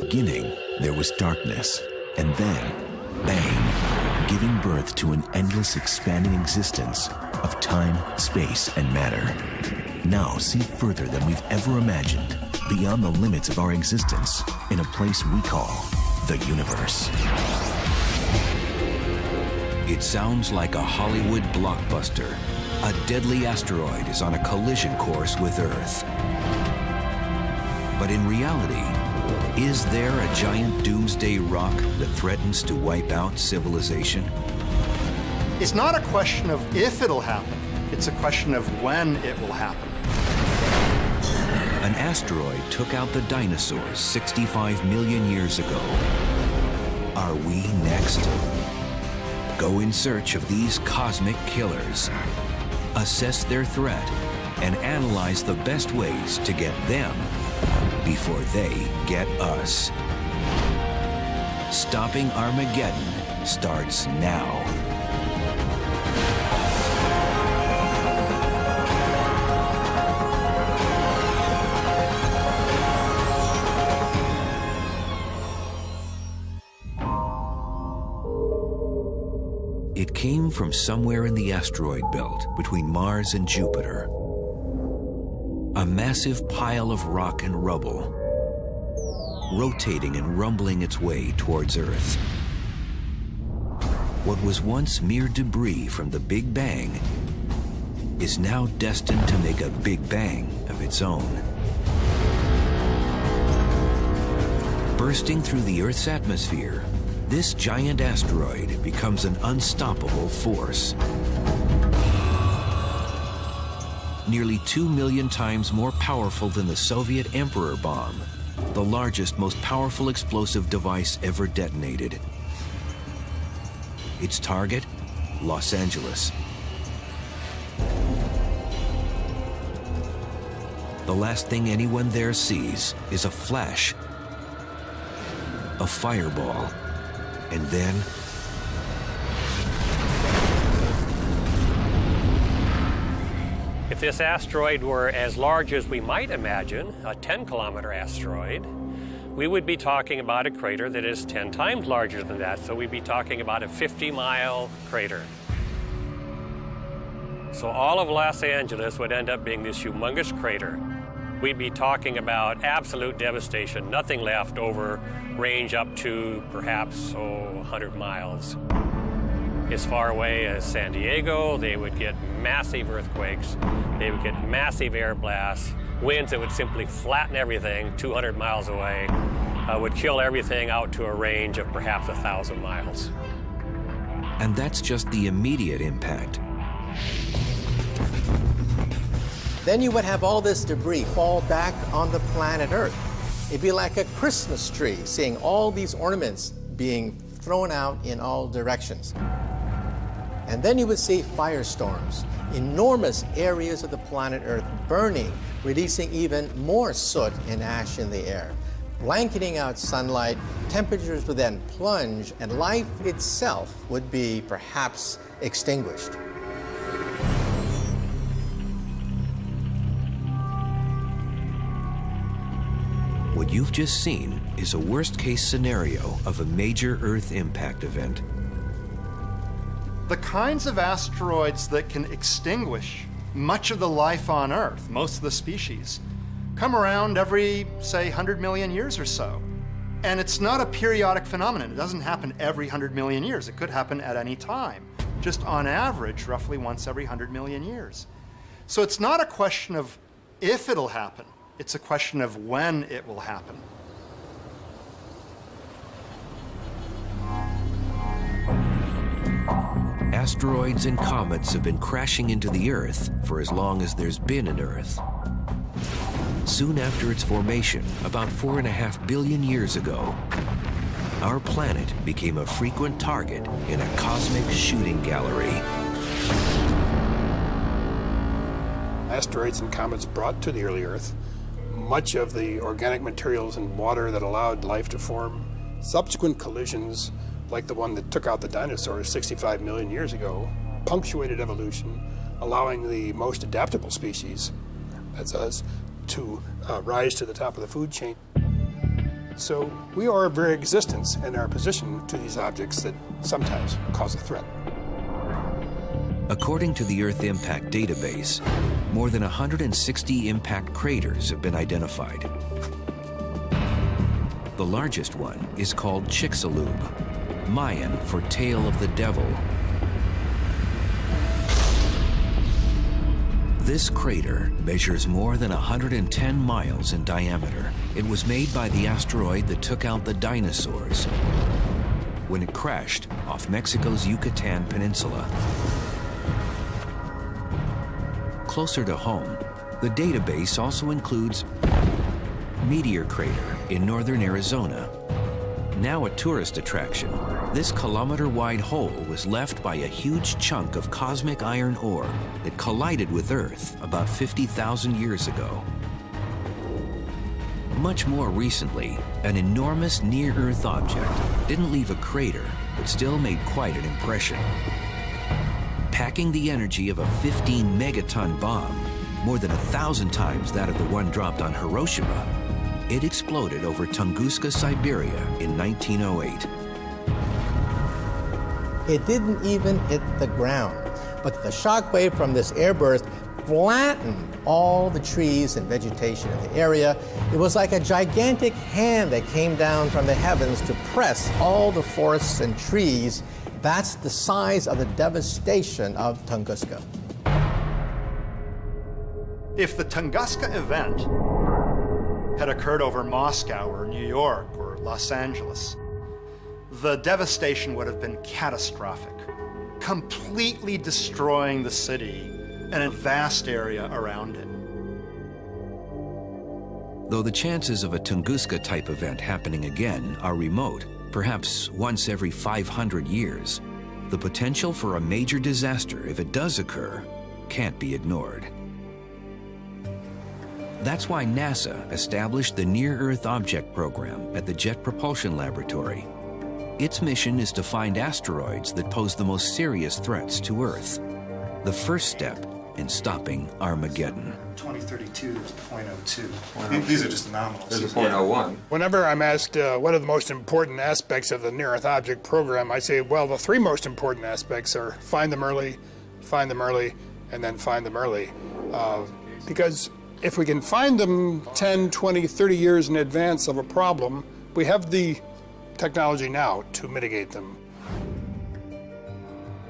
Beginning, there was darkness, and then, bang, giving birth to an endless expanding existence of time, space, and matter. Now see further than we've ever imagined, beyond the limits of our existence, in a place we call the universe. It sounds like a Hollywood blockbuster. A deadly asteroid is on a collision course with Earth. But in reality, is there a giant doomsday rock that threatens to wipe out civilization? It's not a question of if it'll happen, it's a question of when it will happen. An asteroid took out the dinosaurs 65 million years ago. Are we next? Go in search of these cosmic killers, assess their threat, and analyze the best ways to get them before they get us. Stopping Armageddon starts now. It came from somewhere in the asteroid belt between Mars and Jupiter. A massive pile of rock and rubble, rotating and rumbling its way towards Earth. What was once mere debris from the Big Bang is now destined to make a Big Bang of its own. Bursting through the Earth's atmosphere, this giant asteroid becomes an unstoppable force. Nearly 2 million times more powerful than the Soviet Emperor bomb, the largest, most powerful explosive device ever detonated. Its target, Los Angeles. The last thing anyone there sees is a flash, a fireball, and then if this asteroid were as large as we might imagine, a 10-kilometer asteroid, we would be talking about a crater that is 10 times larger than that. So we'd be talking about a 50-mile crater. So all of Los Angeles would end up being this humongous crater. We'd be talking about absolute devastation, nothing left over range up to perhaps 100 miles. As far away as San Diego, they would get massive earthquakes, they would get massive air blasts, winds that would simply flatten everything 200 miles away, would kill everything out to a range of perhaps 1,000 miles. And that's just the immediate impact. Then you would have all this debris fall back on the planet Earth. It'd be like a Christmas tree, seeing all these ornaments being thrown out in all directions. And then you would see firestorms, enormous areas of the planet Earth burning, releasing even more soot and ash in the air, blanketing out sunlight. Temperatures would then plunge, and life itself would be perhaps extinguished. What you've just seen is a worst-case scenario of a major Earth impact event. The kinds of asteroids that can extinguish much of the life on Earth, most of the species, come around every, say, 100 million years or so. And it's not a periodic phenomenon. It doesn't happen every 100 million years. It could happen at any time, just on average, roughly once every 100 million years. So it's not a question of if it'll happen. It's a question of when it will happen. Asteroids and comets have been crashing into the Earth for as long as there's been an Earth. Soon after its formation, about 4.5 billion years ago, our planet became a frequent target in a cosmic shooting gallery. Asteroids and comets brought to the early Earth much of the organic materials and water that allowed life to form. Subsequent collisions, like the one that took out the dinosaurs 65 million years ago, punctuated evolution, allowing the most adaptable species, that's us, to rise to the top of the food chain. So we owe our very existence and our position to these objects that sometimes cause a threat. According to the Earth Impact Database, more than 160 impact craters have been identified. The largest one is called Chicxulub, Mayan for Tail of the Devil. This crater measures more than 110 miles in diameter. It was made by the asteroid that took out the dinosaurs when it crashed off Mexico's Yucatan Peninsula. Closer to home, the database also includes Meteor Crater in northern Arizona. Now a tourist attraction, this kilometer-wide hole was left by a huge chunk of cosmic iron ore that collided with Earth about 50,000 years ago. Much more recently, an enormous near-Earth object didn't leave a crater, but still made quite an impression. Packing the energy of a 15-megaton bomb, more than 1,000 times that of the one dropped on Hiroshima, it exploded over Tunguska, Siberia in 1908. It didn't even hit the ground, but the shock wave from this airburst flattened all the trees and vegetation in the area. It was like a gigantic hand that came down from the heavens to press all the forests and trees. That's the size of the devastation of Tunguska. If the Tunguska event had occurred over Moscow or New York or Los Angeles, the devastation would have been catastrophic, completely destroying the city and a vast area around it. Though the chances of a Tunguska-type event happening again are remote, perhaps once every 500 years, the potential for a major disaster, if it does occur, can't be ignored. That's why NASA established the Near-Earth Object Program at the Jet Propulsion Laboratory. Its mission is to find asteroids that pose the most serious threats to Earth. The first step in stopping Armageddon. 2032.02. These are just nominals. There's a .01. Whenever I'm asked what are the most important aspects of the Near-Earth Object Program, I say, well, the three most important aspects are find them early, and then find them early. Because if we can find them 10, 20, 30 years in advance of a problem, we have the technology now to mitigate them.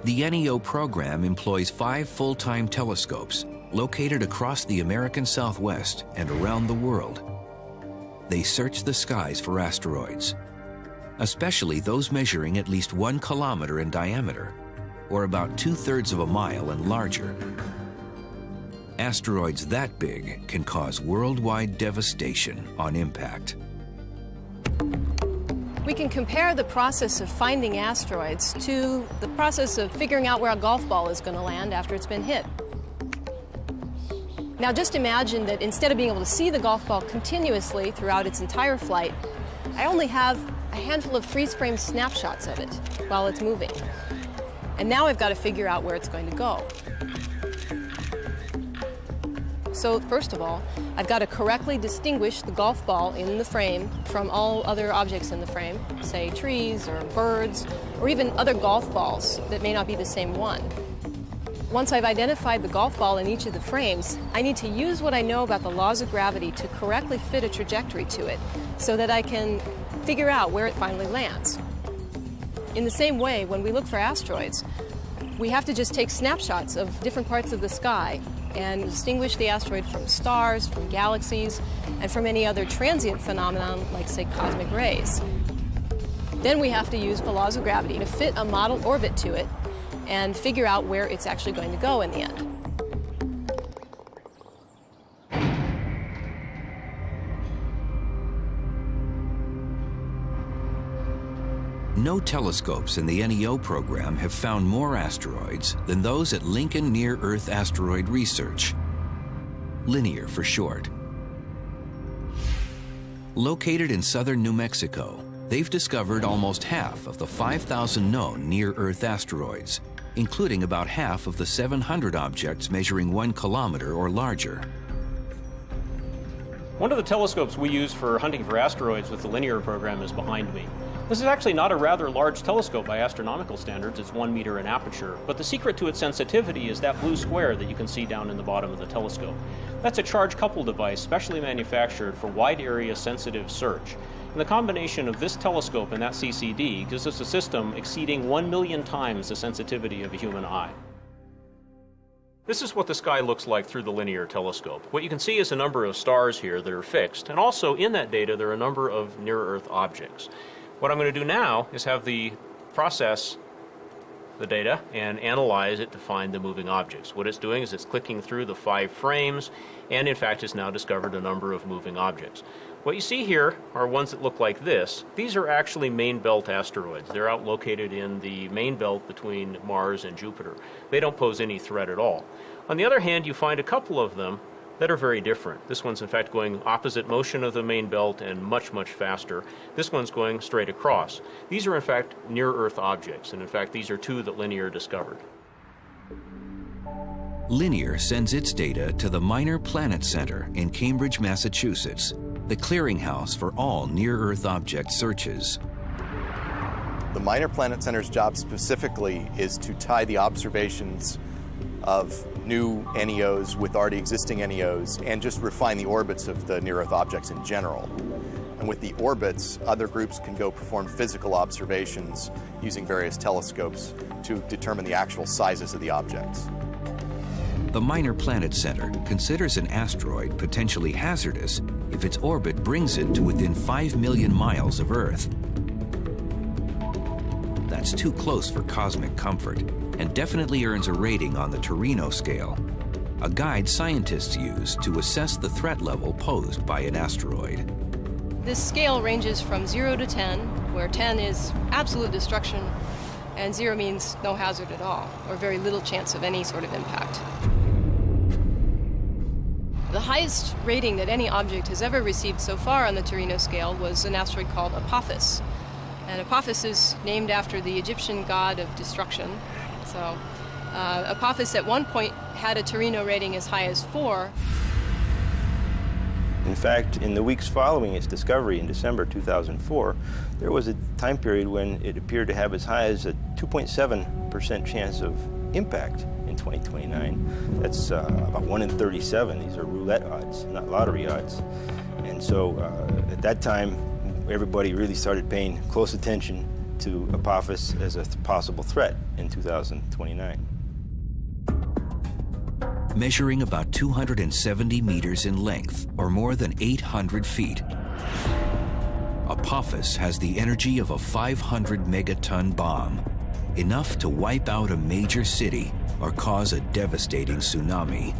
The NEO program employs 5 full-time telescopes located across the American Southwest and around the world. They search the skies for asteroids, especially those measuring at least 1 kilometer in diameter, or about 2/3 of a mile and larger. Asteroids that big can cause worldwide devastation on impact. We can compare the process of finding asteroids to the process of figuring out where a golf ball is going to land after it's been hit. Now just imagine that instead of being able to see the golf ball continuously throughout its entire flight, I only have a handful of freeze-frame snapshots of it while it's moving. And now I've got to figure out where it's going to go. So first of all, I've got to correctly distinguish the golf ball in the frame from all other objects in the frame, say trees or birds, or even other golf balls that may not be the same one. Once I've identified the golf ball in each of the frames, I need to use what I know about the laws of gravity to correctly fit a trajectory to it so that I can figure out where it finally lands. In the same way, when we look for asteroids, we have to just take snapshots of different parts of the sky and distinguish the asteroid from stars, from galaxies, and from any other transient phenomenon like, say, cosmic rays. Then we have to use the laws of gravity to fit a model orbit to it and figure out where it's actually going to go in the end. No telescopes in the NEO program have found more asteroids than those at Lincoln Near-Earth Asteroid Research, LINEAR for short. Located in southern New Mexico, they've discovered almost half of the 5,000 known near-Earth asteroids, including about half of the 700 objects measuring 1 kilometer or larger. One of the telescopes we use for hunting for asteroids with the linear program is behind me. This is actually not a rather large telescope by astronomical standards. It's 1 meter in aperture, but the secret to its sensitivity is that blue square that you can see down in the bottom of the telescope. That's a charge-coupled device specially manufactured for wide area sensitive search. And the combination of this telescope and that CCD gives us a system exceeding 1 million times the sensitivity of a human eye. This is what the sky looks like through the linear telescope. What you can see is a number of stars here that are fixed, and also in that data there are a number of near-Earth objects. What I'm going to do now is have the process the data and analyze it to find the moving objects. What it's doing is it's clicking through the 5 frames, and in fact has now discovered a number of moving objects. What you see here are ones that look like this. These are actually main belt asteroids. They're out located in the main belt between Mars and Jupiter. They don't pose any threat at all. On the other hand, you find a couple of them that are very different. This one's in fact going opposite motion of the main belt and much, much faster. This one's going straight across. These are in fact near-Earth objects, and in fact these are 2 that Linear discovered. Linear sends its data to the Minor Planet Center in Cambridge, Massachusetts, the clearinghouse for all near-Earth object searches. The Minor Planet Center's job specifically is to tie the observations of new NEOs with already existing NEOs and just refine the orbits of the near-Earth objects in general. And with the orbits, other groups can go perform physical observations using various telescopes to determine the actual sizes of the objects. The Minor Planet Center considers an asteroid potentially hazardous if its orbit brings it to within 5 million miles of Earth. That's too close for cosmic comfort, and definitely earns a rating on the Torino scale, a guide scientists use to assess the threat level posed by an asteroid. This scale ranges from 0 to 10, where 10 is absolute destruction, and 0 means no hazard at all, or very little chance of any sort of impact. The highest rating that any object has ever received so far on the Torino scale was an asteroid called Apophis. And Apophis is named after the Egyptian god of destruction. So Apophis at one point had a Torino rating as high as 4. In fact, in the weeks following its discovery in December 2004, there was a time period when it appeared to have as high as a 2.7% chance of impact in 2029. That's about 1 in 37. These are roulette odds, not lottery odds. And so at that time, everybody really started paying close attention to Apophis as a possible threat in 2029. Measuring about 270 meters in length, or more than 800 feet, Apophis has the energy of a 500 megaton bomb, enough to wipe out a major city or cause a devastating tsunami.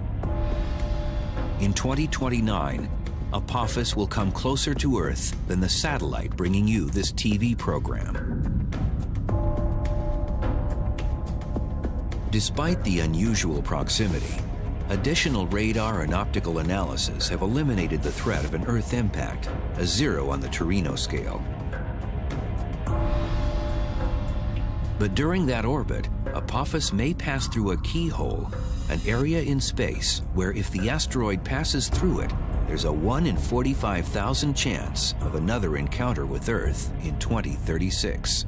In 2029, Apophis will come closer to Earth than the satellite bringing you this TV program. Despite the unusual proximity, additional radar and optical analysis have eliminated the threat of an Earth impact, a 0 on the Torino scale. But during that orbit, Apophis may pass through a keyhole, an area in space where if the asteroid passes through it, there's a 1 in 45,000 chance of another encounter with Earth in 2036.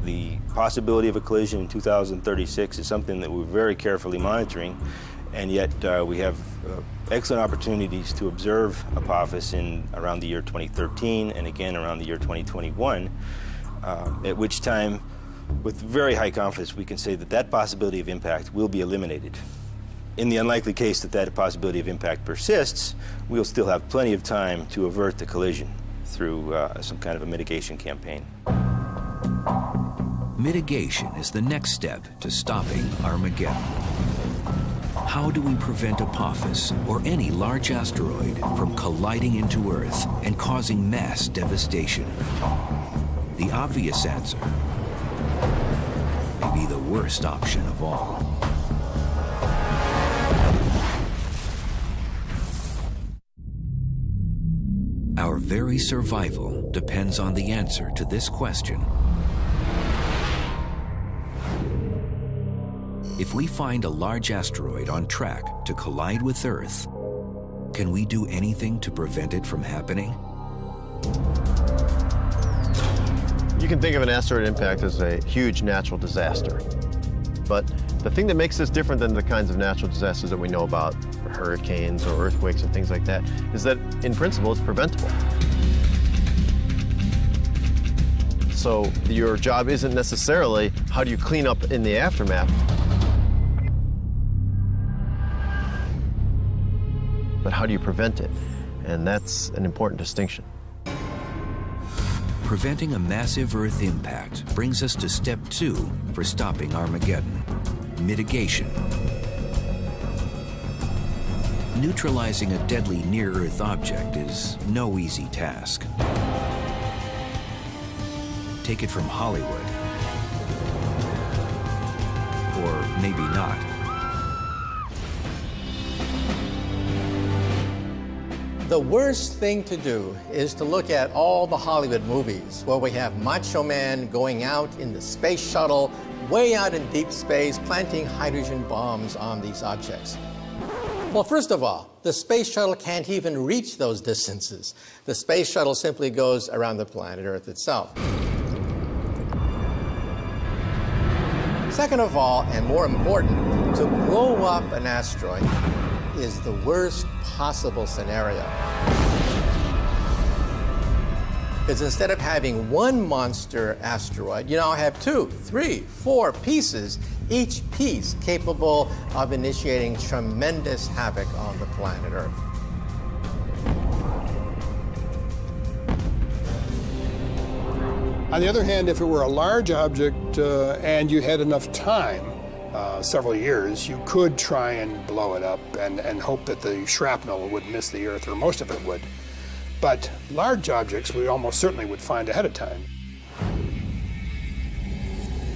The possibility of a collision in 2036 is something that we're very carefully monitoring, and yet we have excellent opportunities to observe Apophis in around the year 2013 and again around the year 2021, at which time, with very high confidence, we can say that that possibility of impact will be eliminated. In the unlikely case that that possibility of impact persists, we'll still have plenty of time to avert the collision through some kind of a mitigation campaign. Mitigation is the next step to stopping Armageddon. How do we prevent Apophis or any large asteroid from colliding into Earth and causing mass devastation? The obvious answer may be the worst option of all. Our very survival depends on the answer to this question. If we find a large asteroid on track to collide with Earth, Can we do anything to prevent it from happening? You can think of an asteroid impact as a huge natural disaster. But the thing that makes this different than the kinds of natural disasters that we know about, hurricanes or earthquakes and things like that, is that in principle it's preventable. So your job isn't necessarily how do you clean up in the aftermath, but how do you prevent it? And that's an important distinction. Preventing a massive Earth impact brings us to step 2 for stopping Armageddon: mitigation. Neutralizing a deadly near-Earth object is no easy task. Take it from Hollywood. Or maybe not. The worst thing to do is to look at all the Hollywood movies where we have Macho Man going out in the space shuttle, way out in deep space, planting hydrogen bombs on these objects. Well, first of all, the space shuttle can't even reach those distances. The space shuttle simply goes around the planet Earth itself. Second of all, and more important, to blow up an asteroid is the worst possible scenario. Because instead of having one monster asteroid, you now have 2, 3, 4 pieces, each piece capable of initiating tremendous havoc on the planet Earth. On the other hand, if it were a large object and you had enough time, several years, you could try and blow it up and hope that the shrapnel would miss the Earth, or most of it would. But large objects we almost certainly would find ahead of time.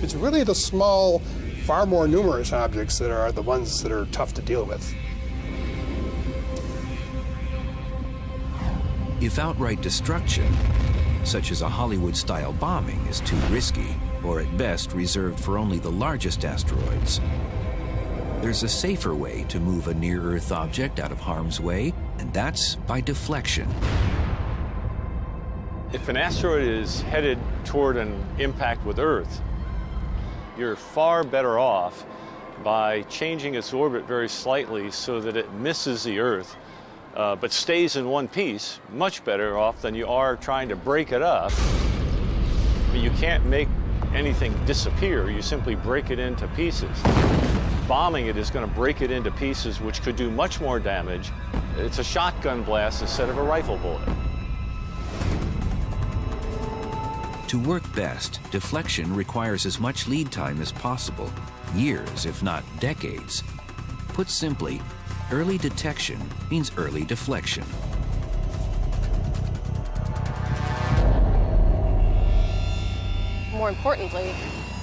It's really the small, far more numerous objects that are the ones that are tough to deal with. If outright destruction, such as a Hollywood-style bombing, is too risky, or at best reserved for only the largest asteroids, there's a safer way to move a near-Earth object out of harm's way, and that's by deflection. If an asteroid is headed toward an impact with Earth, you're far better off by changing its orbit very slightly so that it misses the Earth, but stays in one piece, much better off than you are trying to break it up. But you can't make anything disappear, you simply break it into pieces. Bombing it is going to break it into pieces, which could do much more damage. It's a shotgun blast instead of a rifle bullet. To work best, deflection requires as much lead time as possible, years, if not decades. Put simply, early detection means early deflection. More importantly,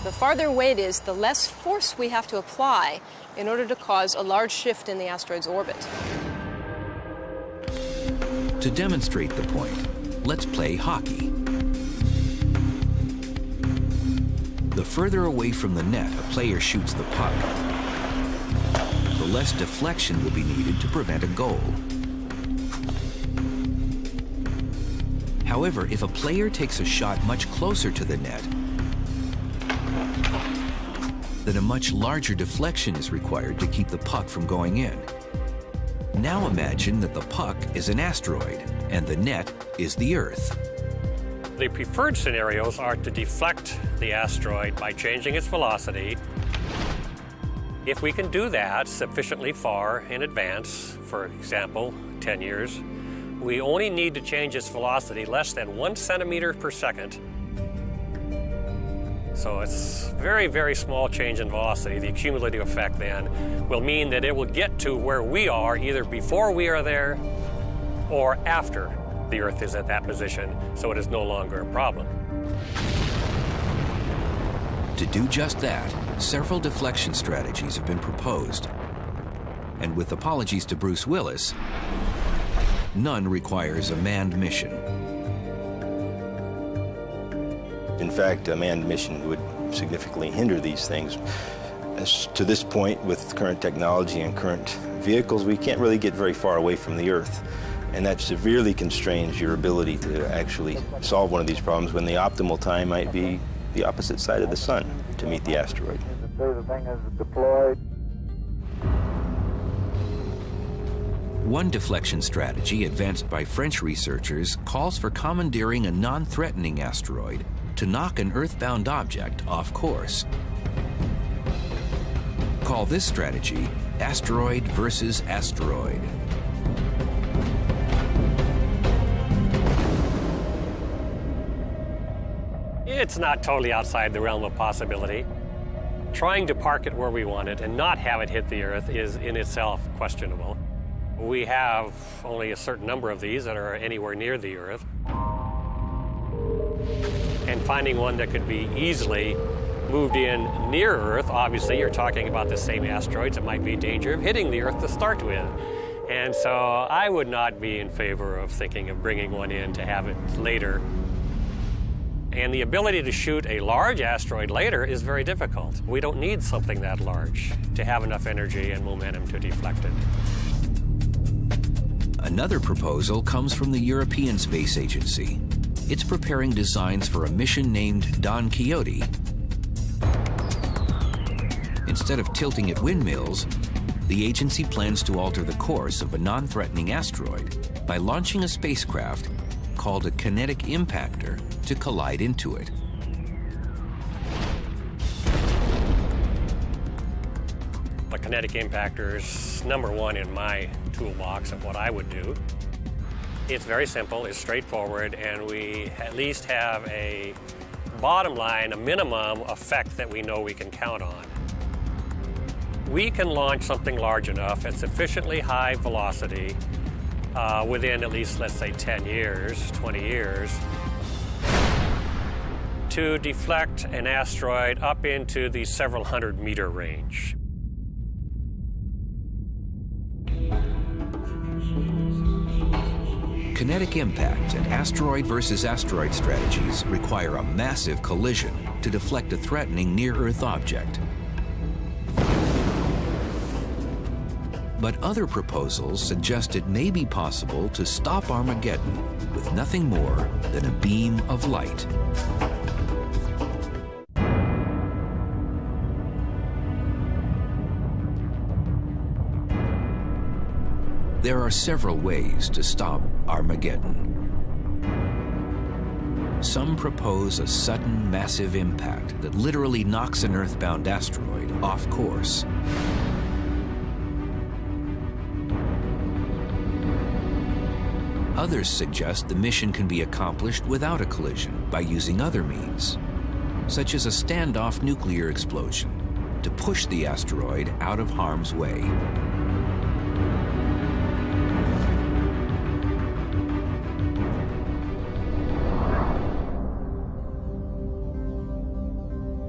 the farther away it is, the less force we have to apply in order to cause a large shift in the asteroid's orbit. To demonstrate the point, let's play hockey. The further away from the net a player shoots the puck, the less deflection will be needed to prevent a goal. However, if a player takes a shot much closer to the net, then a much larger deflection is required to keep the puck from going in. Now imagine that the puck is an asteroid and the net is the Earth. The preferred scenarios are to deflect the asteroid by changing its velocity. If we can do that sufficiently far in advance, for example, 10 years, we only need to change its velocity less than 1 centimeter per second. So it's very, very small change in velocity. The cumulative effect then will mean that it will get to where we are either before we are there or after the Earth is at that position, so it is no longer a problem. To do just that, several deflection strategies have been proposed. And with apologies to Bruce Willis, none requires a manned mission. In fact, a manned mission would significantly hinder these things. To this point, with current technology and current vehicles, we can't really get very far away from the Earth. And that severely constrains your ability to actually solve one of these problems when the optimal time might be the opposite side of the sun to meet the asteroid. The thing is deployed. One deflection strategy advanced by French researchers calls for commandeering a non-threatening asteroid to knock an Earth-bound object off course. Call this strategy asteroid versus asteroid. It's not totally outside the realm of possibility. Trying to park it where we want it and not have it hit the Earth is in itself questionable. We have only a certain number of these that are anywhere near the Earth. And finding one that could be easily moved in near Earth, obviously you're talking about the same asteroids. It might be danger of hitting the Earth to start with. And so I would not be in favor of thinking of bringing one in to have it later. And the ability to shoot a large asteroid later is very difficult. We don't need something that large to have enough energy and momentum to deflect it. Another proposal comes from the European Space Agency. It's preparing designs for a mission named Don Quixote. Instead of tilting at windmills, the agency plans to alter the course of a non-threatening asteroid by launching a spacecraft called a kinetic impactor to collide into it. A kinetic impactor is number one in my toolbox of what I would do. It's very simple, it's straightforward, and we at least have a bottom line, a minimum effect that we know we can count on. We can launch something large enough at sufficiently high velocity within at least, let's say, 10 years, 20 years, to deflect an asteroid up into the several hundred-meter range. Kinetic impact and asteroid versus asteroid strategies require a massive collision to deflect a threatening near-Earth object. But other proposals suggest it may be possible to stop Armageddon with nothing more than a beam of light. There are several ways to stop Armageddon. Some propose a sudden massive impact that literally knocks an Earth-bound asteroid off course. Others suggest the mission can be accomplished without a collision by using other means, such as a standoff nuclear explosion, to push the asteroid out of harm's way.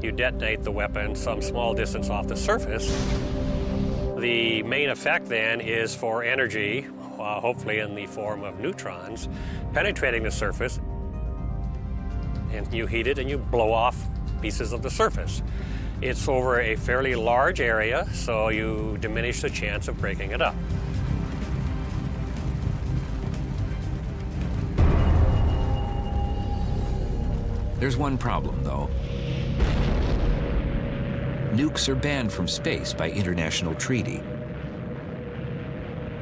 You detonate the weapon some small distance off the surface. The main effect then is for energy, hopefully in the form of neutrons, penetrating the surface, and you heat it and you blow off pieces of the surface. It's over a fairly large area, so you diminish the chance of breaking it up. There's one problem, though. Nukes are banned from space by international treaty.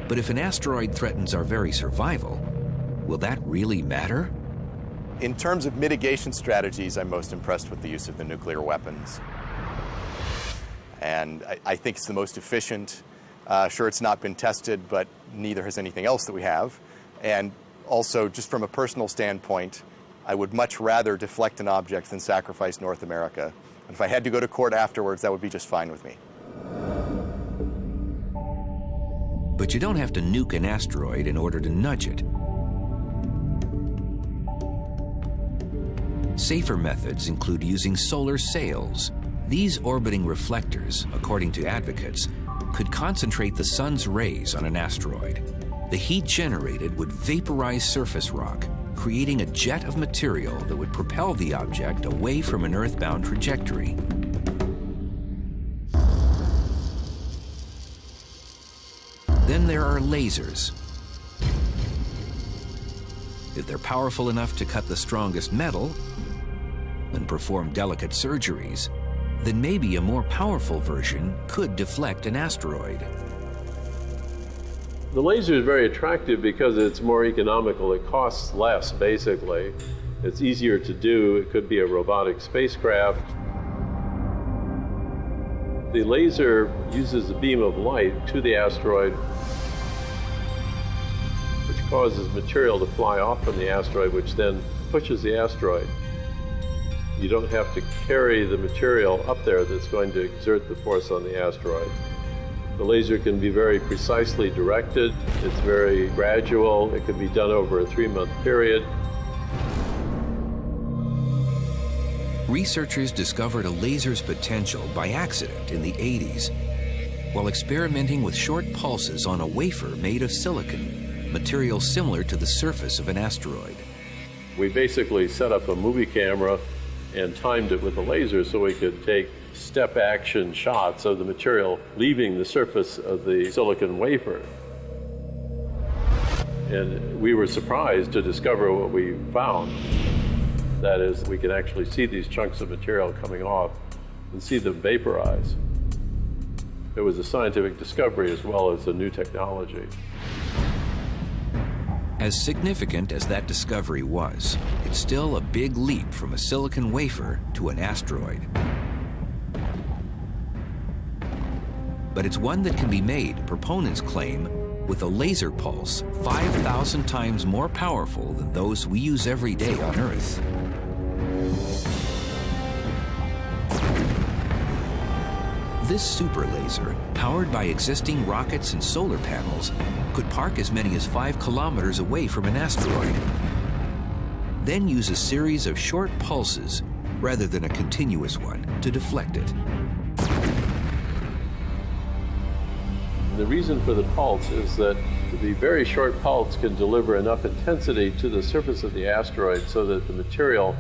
But if an asteroid threatens our very survival, will that really matter? In terms of mitigation strategies, I'm most impressed with the use of the nuclear weapons. And I think it's the most efficient. Sure, it's not been tested, but neither has anything else that we have. And also, just from a personal standpoint, I would much rather deflect an object than sacrifice North America. And if I had to go to court afterwards, that would be just fine with me. But you don't have to nuke an asteroid in order to nudge it. Safer methods include using solar sails. These orbiting reflectors, according to advocates, could concentrate the sun's rays on an asteroid. The heat generated would vaporize surface rock, creating a jet of material that would propel the object away from an Earthbound trajectory. Then there are lasers. If they're powerful enough to cut the strongest metal and perform delicate surgeries, then maybe a more powerful version could deflect an asteroid. The laser is very attractive because it's more economical. It costs less, basically. It's easier to do. It could be a robotic spacecraft. The laser uses a beam of light to the asteroid, which causes material to fly off from the asteroid, which then pushes the asteroid. You don't have to carry the material up there that's going to exert the force on the asteroid. The laser can be very precisely directed. It's very gradual. It can be done over a 3-month period. Researchers discovered a laser's potential by accident in the 80s while experimenting with short pulses on a wafer made of silicon, material similar to the surface of an asteroid. We basically set up a movie camera and timed it with a laser so we could take step-action shots of the material leaving the surface of the silicon wafer. And we were surprised to discover what we found. That is, we can actually see these chunks of material coming off and see them vaporize. It was a scientific discovery as well as a new technology. As significant as that discovery was, it's still a big leap from a silicon wafer to an asteroid. But it's one that can be made, proponents claim, with a laser pulse 5,000 times more powerful than those we use every day on Earth. This super laser, powered by existing rockets and solar panels, could park as many as 5 kilometers away from an asteroid, then use a series of short pulses rather than a continuous one to deflect it. The reason for the pulse is that the very short pulse can deliver enough intensity to the surface of the asteroid so that the material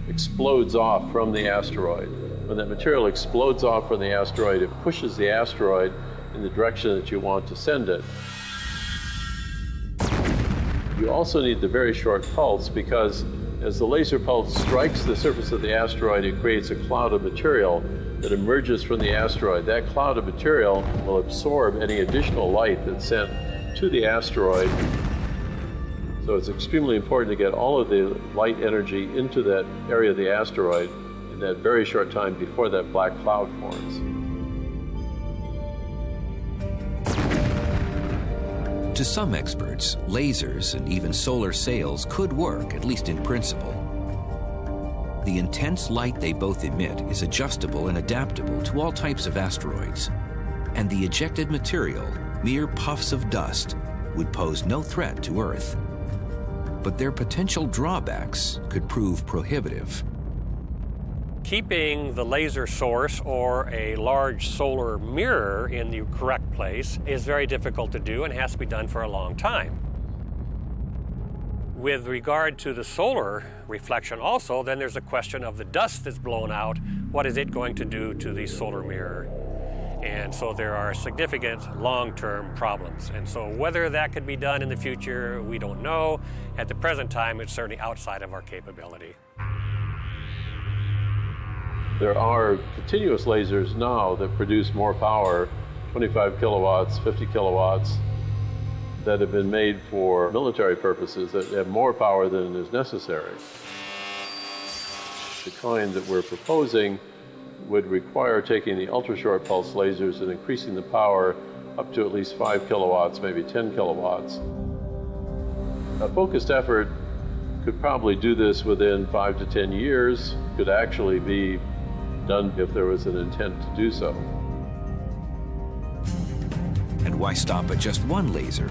explodes off from the asteroid. When that material explodes off from the asteroid, it pushes the asteroid in the direction that you want to send it. You also need the very short pulse because as the laser pulse strikes the surface of the asteroid, it creates a cloud of material that emerges from the asteroid. That cloud of material will absorb any additional light that's sent to the asteroid. So it's extremely important to get all of the light energy into that area of the asteroid in that very short time before that black cloud forms. To some experts, lasers and even solar sails could work, at least in principle. The intense light they both emit is adjustable and adaptable to all types of asteroids, and the ejected material, mere puffs of dust, would pose no threat to Earth. But their potential drawbacks could prove prohibitive. Keeping the laser source or a large solar mirror in the correct place is very difficult to do and has to be done for a long time. With regard to the solar reflection also, then there's a question of the dust that's blown out. What is it going to do to the solar mirror? And so there are significant long-term problems. And so whether that could be done in the future, we don't know. At the present time, it's certainly outside of our capability. There are continuous lasers now that produce more power, 25 kilowatts, 50 kilowatts, that have been made for military purposes that have more power than is necessary. The kind that we're proposing would require taking the ultra-short pulse lasers and increasing the power up to at least 5 kilowatts, maybe 10 kilowatts. A focused effort could probably do this within 5 to 10 years, could actually be done if there was an intent to do so. And why stop at just one laser?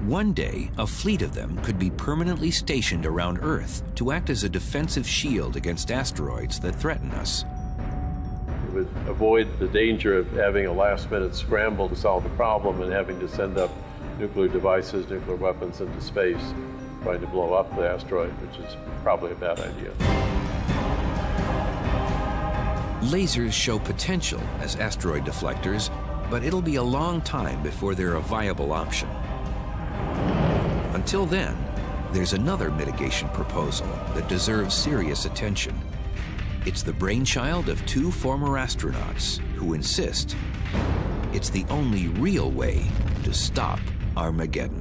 One day, a fleet of them could be permanently stationed around Earth to act as a defensive shield against asteroids that threaten us. It would avoid the danger of having a last-minute scramble to solve the problem and having to send up nuclear devices, nuclear weapons into space, trying to blow up the asteroid, which is probably a bad idea. Lasers show potential as asteroid deflectors, but it'll be a long time before they're a viable option. Until then, there's another mitigation proposal that deserves serious attention. It's the brainchild of two former astronauts who insist it's the only real way to stop Armageddon.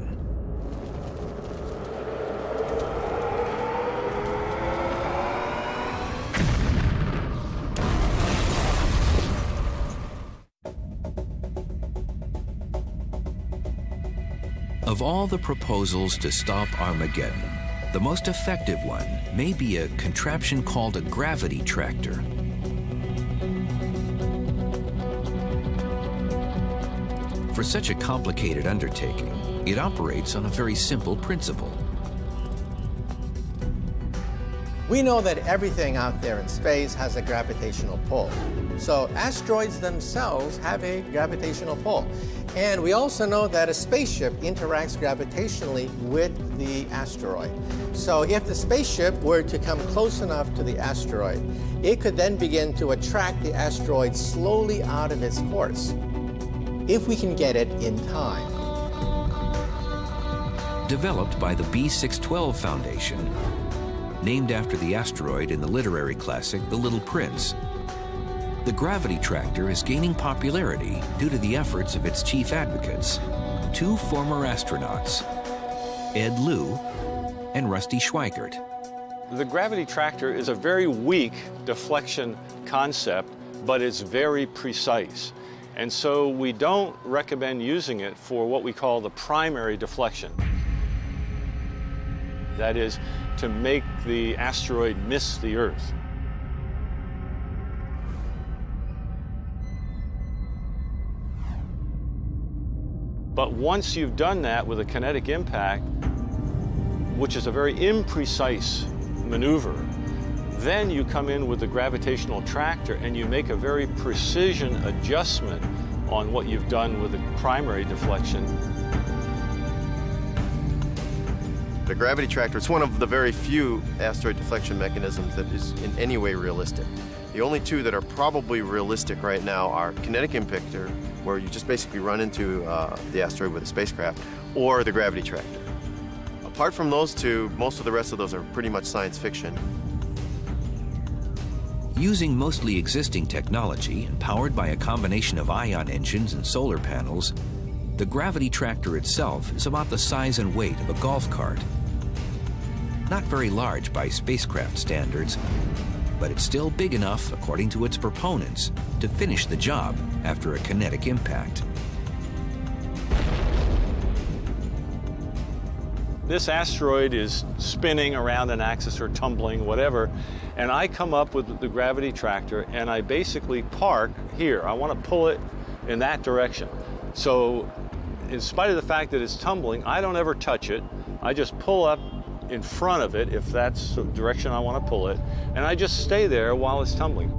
Of all the proposals to stop Armageddon, the most effective one may be a contraption called a gravity tractor. For such a complicated undertaking, it operates on a very simple principle. We know that everything out there in space has a gravitational pull. So asteroids themselves have a gravitational pull. And we also know that a spaceship interacts gravitationally with the asteroid. So if the spaceship were to come close enough to the asteroid, it could then begin to attract the asteroid slowly out of its course, if we can get it in time. Developed by the B612 Foundation, named after the asteroid in the literary classic The Little Prince, the gravity tractor is gaining popularity due to the efforts of its chief advocates, two former astronauts, Ed Lu and Rusty Schweikert. The gravity tractor is a very weak deflection concept, but it's very precise. And so we don't recommend using it for what we call the primary deflection. That is, to make the asteroid miss the Earth. But once you've done that with a kinetic impact, which is a very imprecise maneuver, then you come in with the gravitational tractor and you make a very precision adjustment on what you've done with the primary deflection. The gravity tractor is one of the very few asteroid deflection mechanisms that is in any way realistic. The only two that are probably realistic right now are kinetic impactor, where you just basically run into the asteroid with a spacecraft, or the gravity tractor. Apart from those two, most of the rest of those are pretty much science fiction. Using mostly existing technology and powered by a combination of ion engines and solar panels, the gravity tractor itself is about the size and weight of a golf cart. Not very large by spacecraft standards, but it's still big enough, according to its proponents, to finish the job after a kinetic impact. This asteroid is spinning around an axis or tumbling, whatever, and I come up with the gravity tractor and I basically park here. I want to pull it in that direction. So in spite of the fact that it's tumbling, I don't ever touch it. I just pull up in front of it, if that's the direction I want to pull it, and I just stay there while it's tumbling.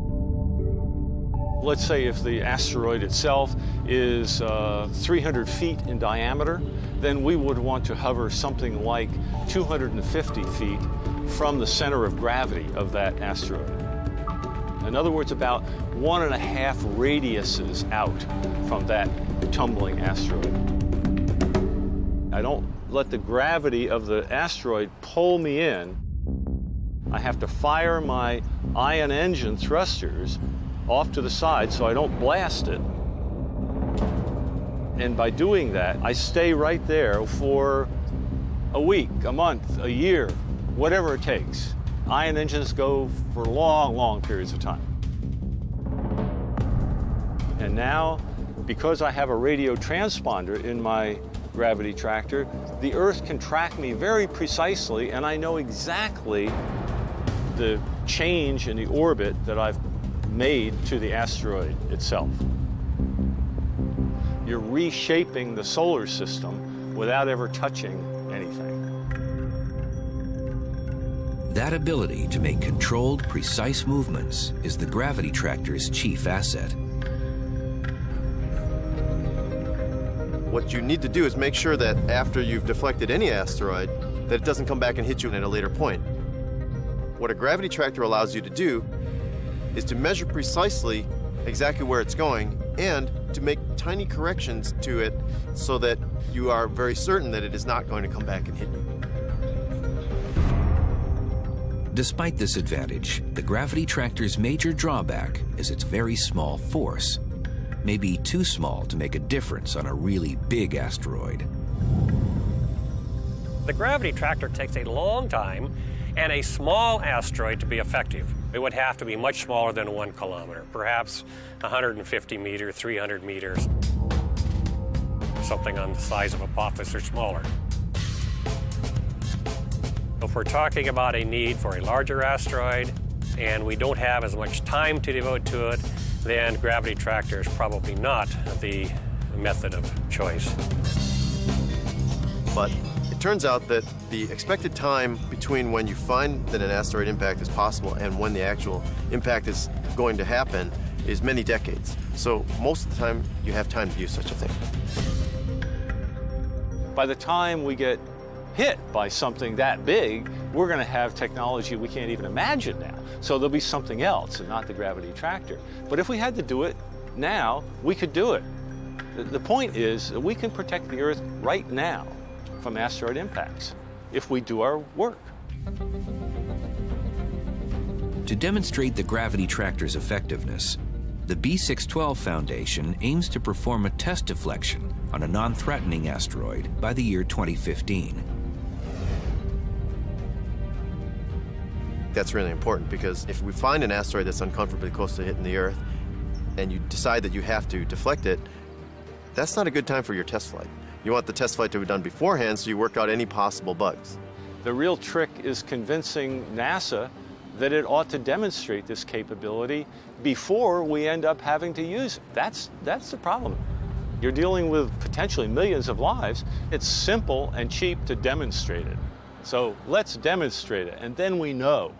Let's say if the asteroid itself is 300 feet in diameter, then we would want to hover something like 250 feet from the center of gravity of that asteroid. In other words, about 1.5 radiuses out from that tumbling asteroid. I don't let the gravity of the asteroid pull me in. I have to fire my ion engine thrusters off to the side so I don't blast it. And by doing that, I stay right there for a week, a month, a year, whatever it takes. Ion engines go for long, long periods of time. And now, because I have a radio transponder in my gravity tractor, the Earth can track me very precisely, and I know exactly the change in the orbit that I've made to the asteroid itself. You're reshaping the solar system without ever touching anything. That ability to make controlled, precise movements is the gravity tractor's chief asset. What you need to do is make sure that after you've deflected any asteroid, that it doesn't come back and hit you at a later point. What a gravity tractor allows you to do is to measure precisely exactly where it's going and to make tiny corrections to it so that you are very certain that it is not going to come back and hit you. Despite this advantage, the gravity tractor's major drawback is its very small force. Maybe too small to make a difference on a really big asteroid. The gravity tractor takes a long time and a small asteroid to be effective. It would have to be much smaller than 1 kilometer, perhaps 150 meters, 300 meters, something on the size of Apophis or smaller. If we're talking about a need for a larger asteroid and we don't have as much time to devote to it, then gravity tractor is probably not the method of choice. But it turns out that the expected time between when you find that an asteroid impact is possible and when the actual impact is going to happen is many decades. So most of the time, you have time to use such a thing. By the time we get hit by something that big, we're going to have technology we can't even imagine now. So there'll be something else and not the gravity tractor. But if we had to do it now, we could do it. The point is that we can protect the Earth right now from asteroid impacts if we do our work. To demonstrate the gravity tractor's effectiveness, the B612 Foundation aims to perform a test deflection on a non-threatening asteroid by the year 2015. That's really important because if we find an asteroid that's uncomfortably close to hitting the Earth and you decide that you have to deflect it, that's not a good time for your test flight. You want the test flight to be done beforehand so you work out any possible bugs. The real trick is convincing NASA that it ought to demonstrate this capability before we end up having to use it. That's the problem. You're dealing with potentially millions of lives. It's simple and cheap to demonstrate it. So let's demonstrate it, and then we know.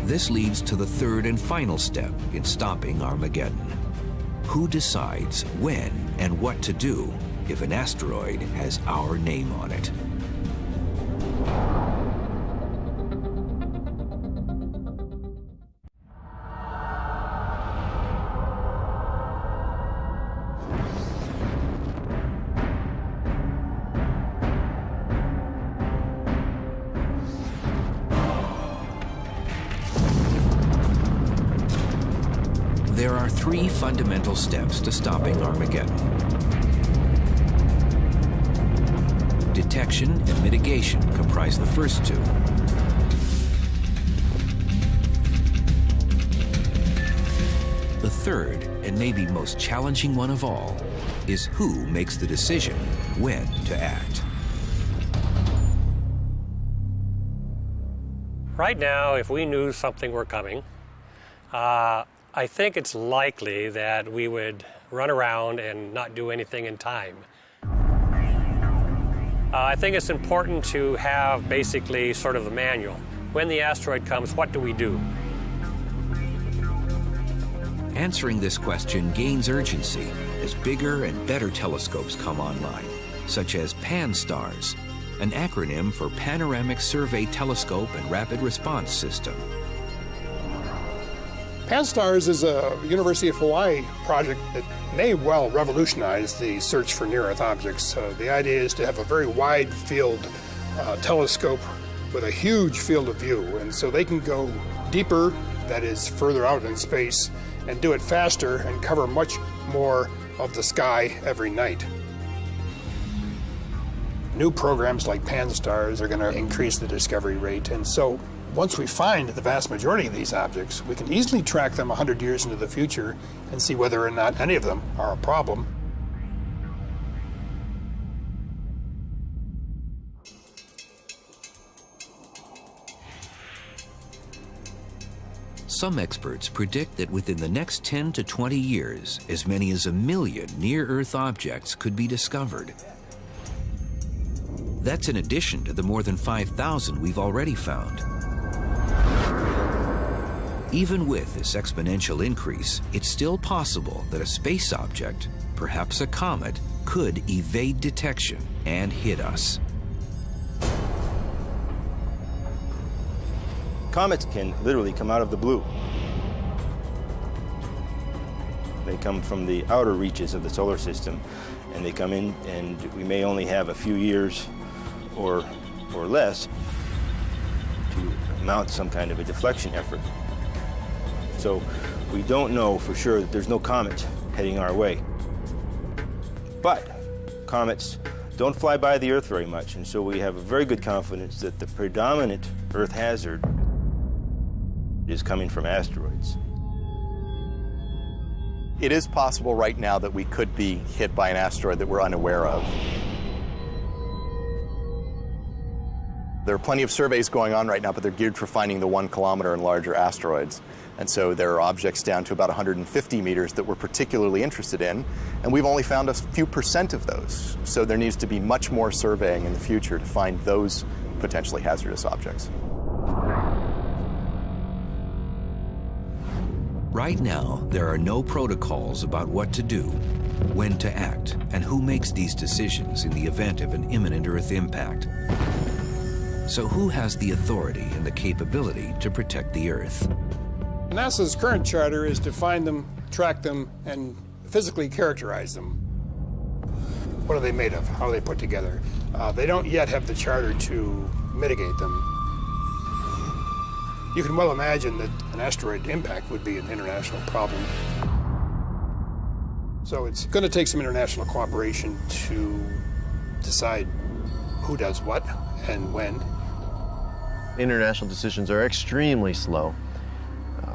This leads to the third and final step in stopping Armageddon. Who decides when and what to do if an asteroid has our name on it? There are 3 fundamental steps to stopping Armageddon. Detection and mitigation comprise the first 2. The third, and maybe most challenging one of all, is who makes the decision when to act. Right now, if we knew something were coming, I think it's likely that we would run around and not do anything in time. I think it's important to have basically sort of the manual. When the asteroid comes, what do we do? Answering this question gains urgency as bigger and better telescopes come online, such as PAN-STARRS, an acronym for Panoramic Survey Telescope and Rapid Response System. PAN-STARRS is a University of Hawaii project that may well revolutionize the search for near-Earth objects. The idea is to have a very wide field telescope with a huge field of view, and so they can go deeper, that is further out in space, and do it faster and cover much more of the sky every night. New programs like PAN-STARRS are going to increase the discovery rate, and so once we find the vast majority of these objects, we can easily track them 100 years into the future and see whether or not any of them are a problem. Some experts predict that within the next 10 to 20 years, as many as 1 million near-Earth objects could be discovered. That's in addition to the more than 5,000 we've already found. Even with this exponential increase, it's still possible that a space object, perhaps a comet, could evade detection and hit us. Comets can literally come out of the blue. They come from the outer reaches of the solar system, and they come in, and we may only have a few years or less to mount some kind of a deflection effort. So we don't know for sure that there's no comet heading our way. But comets don't fly by the Earth very much, and so we have a very good confidence that the predominant Earth hazard is coming from asteroids. It is possible right now that we could be hit by an asteroid that we're unaware of. There are plenty of surveys going on right now, but they're geared for finding the 1 kilometer and larger asteroids. And so there are objects down to about 150 meters that we're particularly interested in, and we've only found a few % of those. So there needs to be much more surveying in the future to find those potentially hazardous objects. Right now, there are no protocols about what to do, when to act, and who makes these decisions in the event of an imminent Earth impact. So who has the authority and the capability to protect the Earth? NASA's current charter is to find them, track them, and physically characterize them. What are they made of? How are they put together? They don't yet have the charter to mitigate them. You can well imagine that an asteroid impact would be an international problem. So it's going to take some international cooperation to decide who does what and when. International decisions are extremely slow.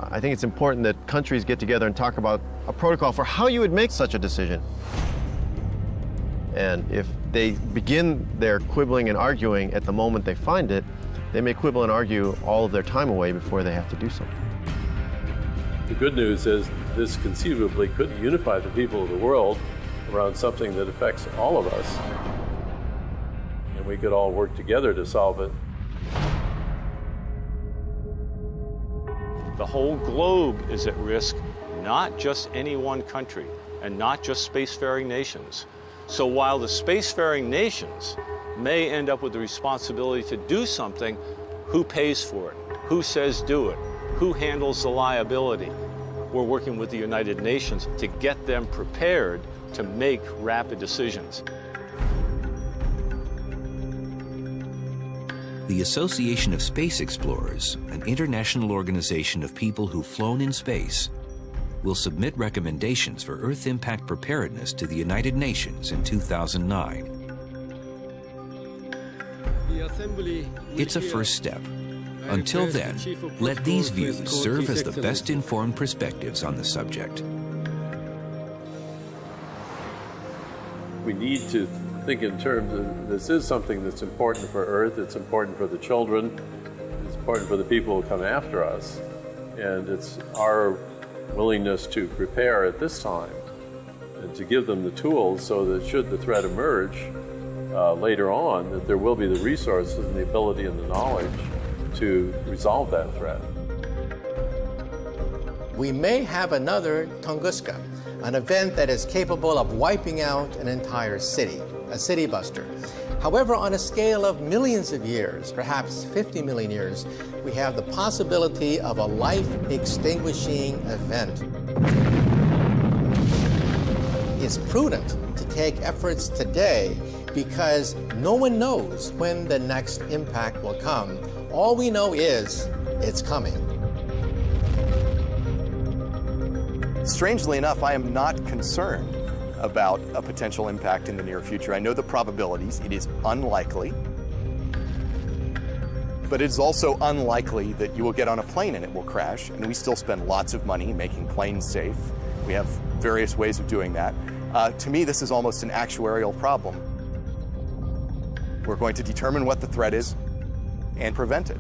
I think it's important that countries get together and talk about a protocol for how you would make such a decision. And if they begin their quibbling and arguing at the moment they find it, they may quibble and argue all of their time away before they have to do something. The good news is this conceivably could unify the people of the world around something that affects all of us. And we could all work together to solve it. The whole globe is at risk, not just any one country, and not just spacefaring nations. So while the spacefaring nations may end up with the responsibility to do something, who pays for it? Who says do it? Who handles the liability? We're working with the United Nations to get them prepared to make rapid decisions. The Association of Space Explorers, an international organization of people who've flown in space, will submit recommendations for Earth impact preparedness to the United Nations in 2009. It's a first step. Until then, let these views serve as the best informed perspectives on the subject. We need to think in terms of this is something that's important for Earth, it's important for the children, it's important for the people who come after us, and it's our willingness to prepare at this time and to give them the tools so that should the threat emerge later on, that there will be the resources and the ability and the knowledge to resolve that threat. We may have another Tunguska, an event that is capable of wiping out an entire city, a city buster. However, on a scale of millions of years, perhaps 50 million years, we have the possibility of a life-extinguishing event. It's prudent to take efforts today because no one knows when the next impact will come. All we know is it's coming. Strangely enough, I am not concerned about a potential impact in the near future. I know the probabilities. It is unlikely. But it's also unlikely that you will get on a plane and it will crash, and we still spend lots of money making planes safe. We have various ways of doing that. To me, this is almost an actuarial problem. We're going to determine what the threat is and prevent it.